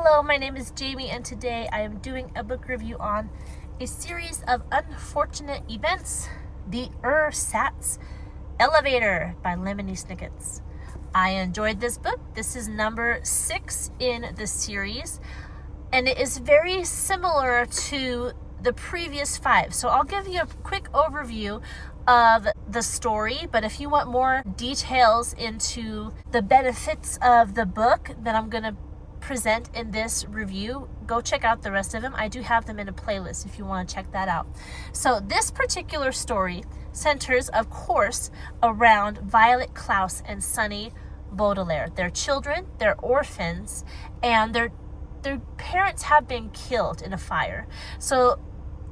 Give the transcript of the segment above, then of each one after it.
Hello, my name is Jamie, and today I am doing a book review on a series of unfortunate events, The Ersatz Elevator by Lemony Snicket. I enjoyed this book. This is number 6 in the series, and it is very similar to the previous 5. So I'll give you a quick overview of the story, but if you want more details into the benefits of the book that I'm going to present in this review, go check out the rest of them. I do have them in a playlist if you want to check that out. So this particular story centers, of course, around Violet Klaus and Sonny Baudelaire. They're children, they're orphans, and their parents have been killed in a fire. So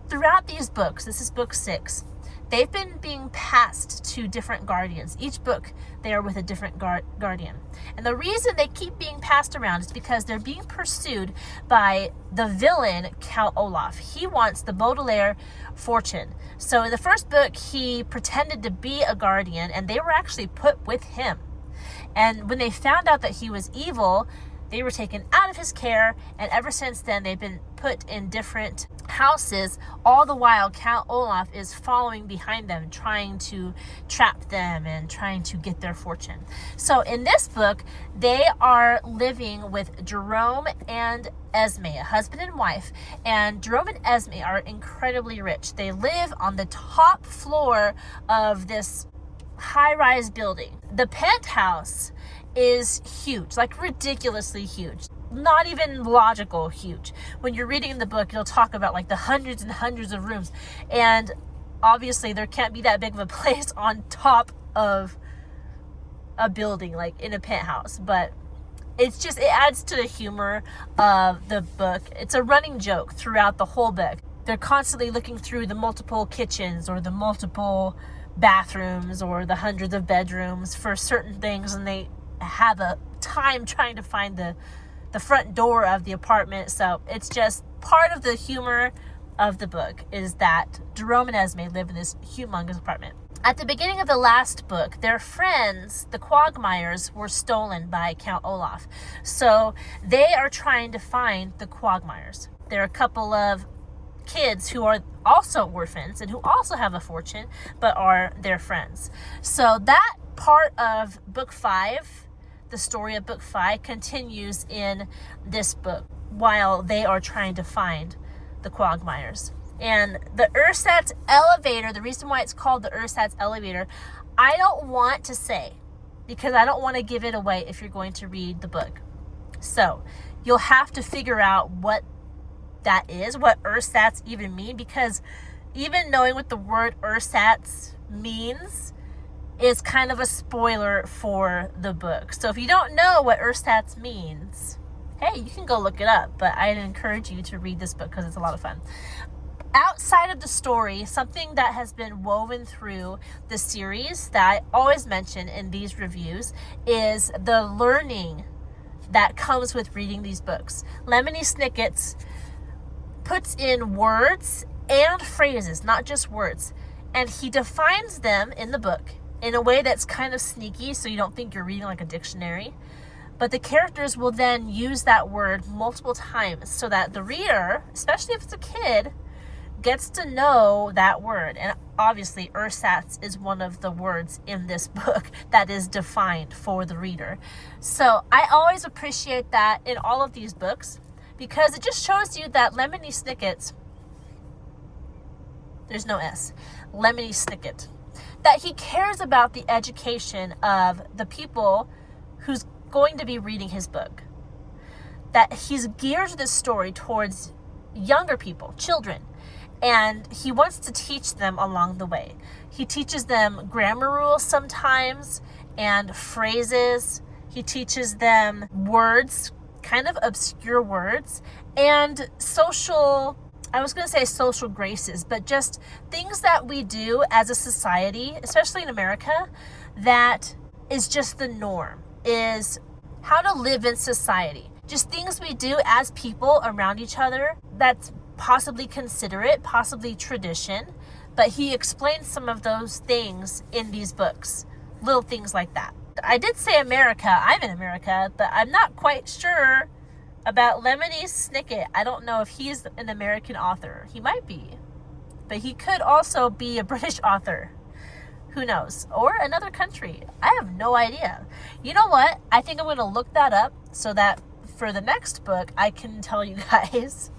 throughout these books, this is book 6, they've been being passed to different guardians. Each book, they are with a different guardian. And the reason they keep being passed around is because they're being pursued by the villain, Count Olaf. He wants the Baudelaire fortune. So in the first book, he pretended to be a guardian, and they were actually put with him. And when they found out that he was evil, they were taken out of his care, and ever since then, they've been put in different houses. All the while, Count Olaf is following behind them, trying to trap them and trying to get their fortune. So in this book, they are living with Jerome and Esme, a husband and wife. And Jerome and Esme are incredibly rich. They live on the top floor of this high-rise building. The penthouse is huge, like ridiculously huge, not even logical huge. When you're reading the book, it'll talk about like the hundreds and hundreds of rooms, and obviously there can't be that big of a place on top of a building, like in a penthouse, but it adds to the humor of the book. It's a running joke throughout the whole book. They're constantly looking through the multiple kitchens or the multiple bathrooms or the hundreds of bedrooms for certain things, and they have a time trying to find the front door of the apartment. So it's just part of the humor of the book is that Jerome and Esme live in this humongous apartment. At the beginning of the last book, their friends, the Quagmires, were stolen by Count Olaf. So they are trying to find the Quagmires. They're a couple of kids who are also orphans and who also have a fortune, but are their friends. So that part of book 5, the story of book 5, continues in this book while they are trying to find the Quagmires. And the Ersatz elevator, the reason why it's called the Ersatz elevator, I don't want to say, because I don't want to give it away if you're going to read the book. So you'll have to figure out what that is, what Ersatz even mean, because even knowing what the word Ersatz means is kind of a spoiler for the book. So if you don't know what Ersatz means, hey, you can go look it up, but I'd encourage you to read this book because it's a lot of fun. Outside of the story, something that has been woven through the series that I always mention in these reviews is the learning that comes with reading these books. Lemony Snicket puts in words and phrases, not just words, and he defines them in the book in a way that's kind of sneaky, so you don't think you're reading like a dictionary. But the characters will then use that word multiple times so that the reader, especially if it's a kid, gets to know that word. And obviously, Ersatz is one of the words in this book that is defined for the reader. So I always appreciate that in all of these books, because it just shows you that Lemony Snicket, there's no S, Lemony Snicket, that he cares about the education of the people who's going to be reading his book. That he's geared this story towards younger people, children, and he wants to teach them along the way. He teaches them grammar rules sometimes and phrases. He teaches them words, kind of obscure words, and social graces, but just things that we do as a society, especially in America, that is just the norm, is how to live in society. Just things we do as people around each other that's possibly considerate, possibly tradition, but he explains some of those things in these books, little things like that. I did say America, I'm in America, but I'm not quite sure about Lemony Snicket. I don't know if he is an American author. He might be. But he could also be a British author. Who knows? Or another country. I have no idea. You know what? I think I'm going to look that up so that for the next book, I can tell you guys,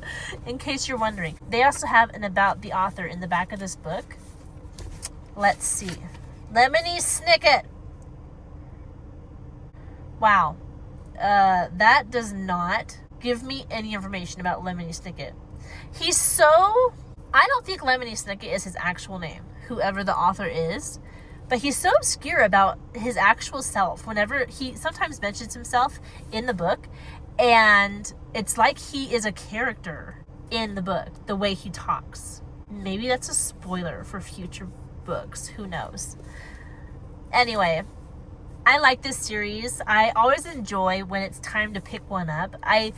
in case you're wondering. They also have an about the author in the back of this book. Let's see. Lemony Snicket. Wow. That does not give me any information about Lemony Snicket. I don't think Lemony Snicket is his actual name, whoever the author is, but he's so obscure about his actual self whenever he sometimes mentions himself in the book, and it's like he is a character in the book, the way he talks. Maybe that's a spoiler for future books, who knows. Anyway, I like this series. I always enjoy when it's time to pick one up. I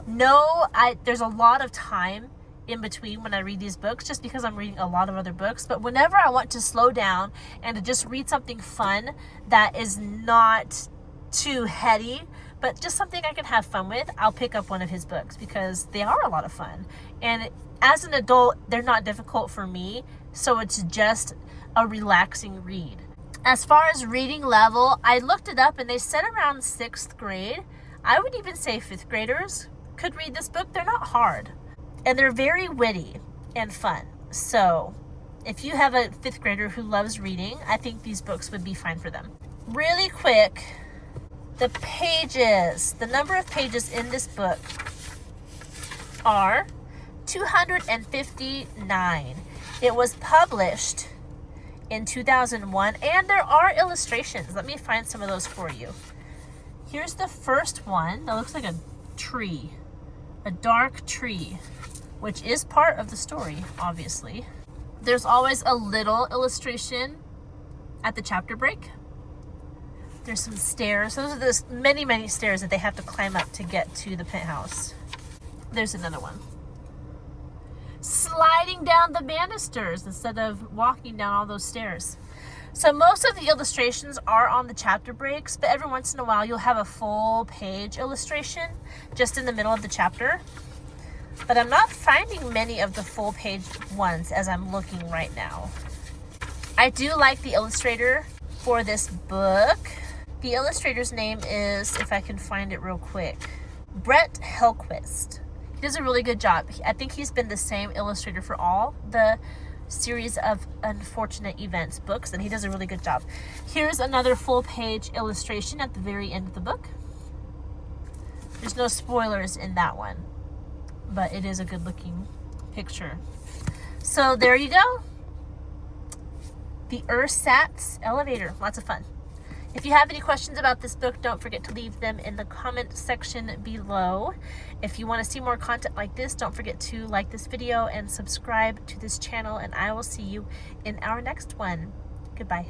know there's a lot of time in between when I read these books, just because I'm reading a lot of other books. But whenever I want to slow down and to just read something fun that is not too heady, but just something I can have fun with, I'll pick up one of his books because they are a lot of fun. And as an adult, they're not difficult for me, so it's just a relaxing read. As far as reading level, I looked it up and they said around 6th grade. I would even say 5th graders could read this book. They're not hard. And they're very witty and fun. So if you have a 5th grader who loves reading, I think these books would be fine for them. Really quick, the pages. The number of pages in this book are 259. It was published in 2001, and there are illustrations. Let me find some of those for you. Here's the first one that looks like a tree, a dark tree, which is part of the story, obviously. There's always a little illustration at the chapter break. There's some stairs. Those are the many, many stairs that they have to climb up to get to the penthouse. There's another one. Sliding down the banisters instead of walking down all those stairs. So most of the illustrations are on the chapter breaks, but every once in a while you'll have a full page illustration just in the middle of the chapter. But I'm not finding many of the full page ones as I'm looking right now. I do like the illustrator for this book. The illustrator's name is, if I can find it real quick, Brett Hellquist. He does a really good job. I think he's been the same illustrator for all the series of Unfortunate Events books, and he does a really good job. Here's another full page illustration at the very end of the book. There's no spoilers in that one, but it is a good looking picture. So there you go. The Ersatz elevator. Lots of fun. If you have any questions about this book, don't forget to leave them in the comment section below. If you want to see more content like this, don't forget to like this video and subscribe to this channel, and I will see you in our next one. Goodbye.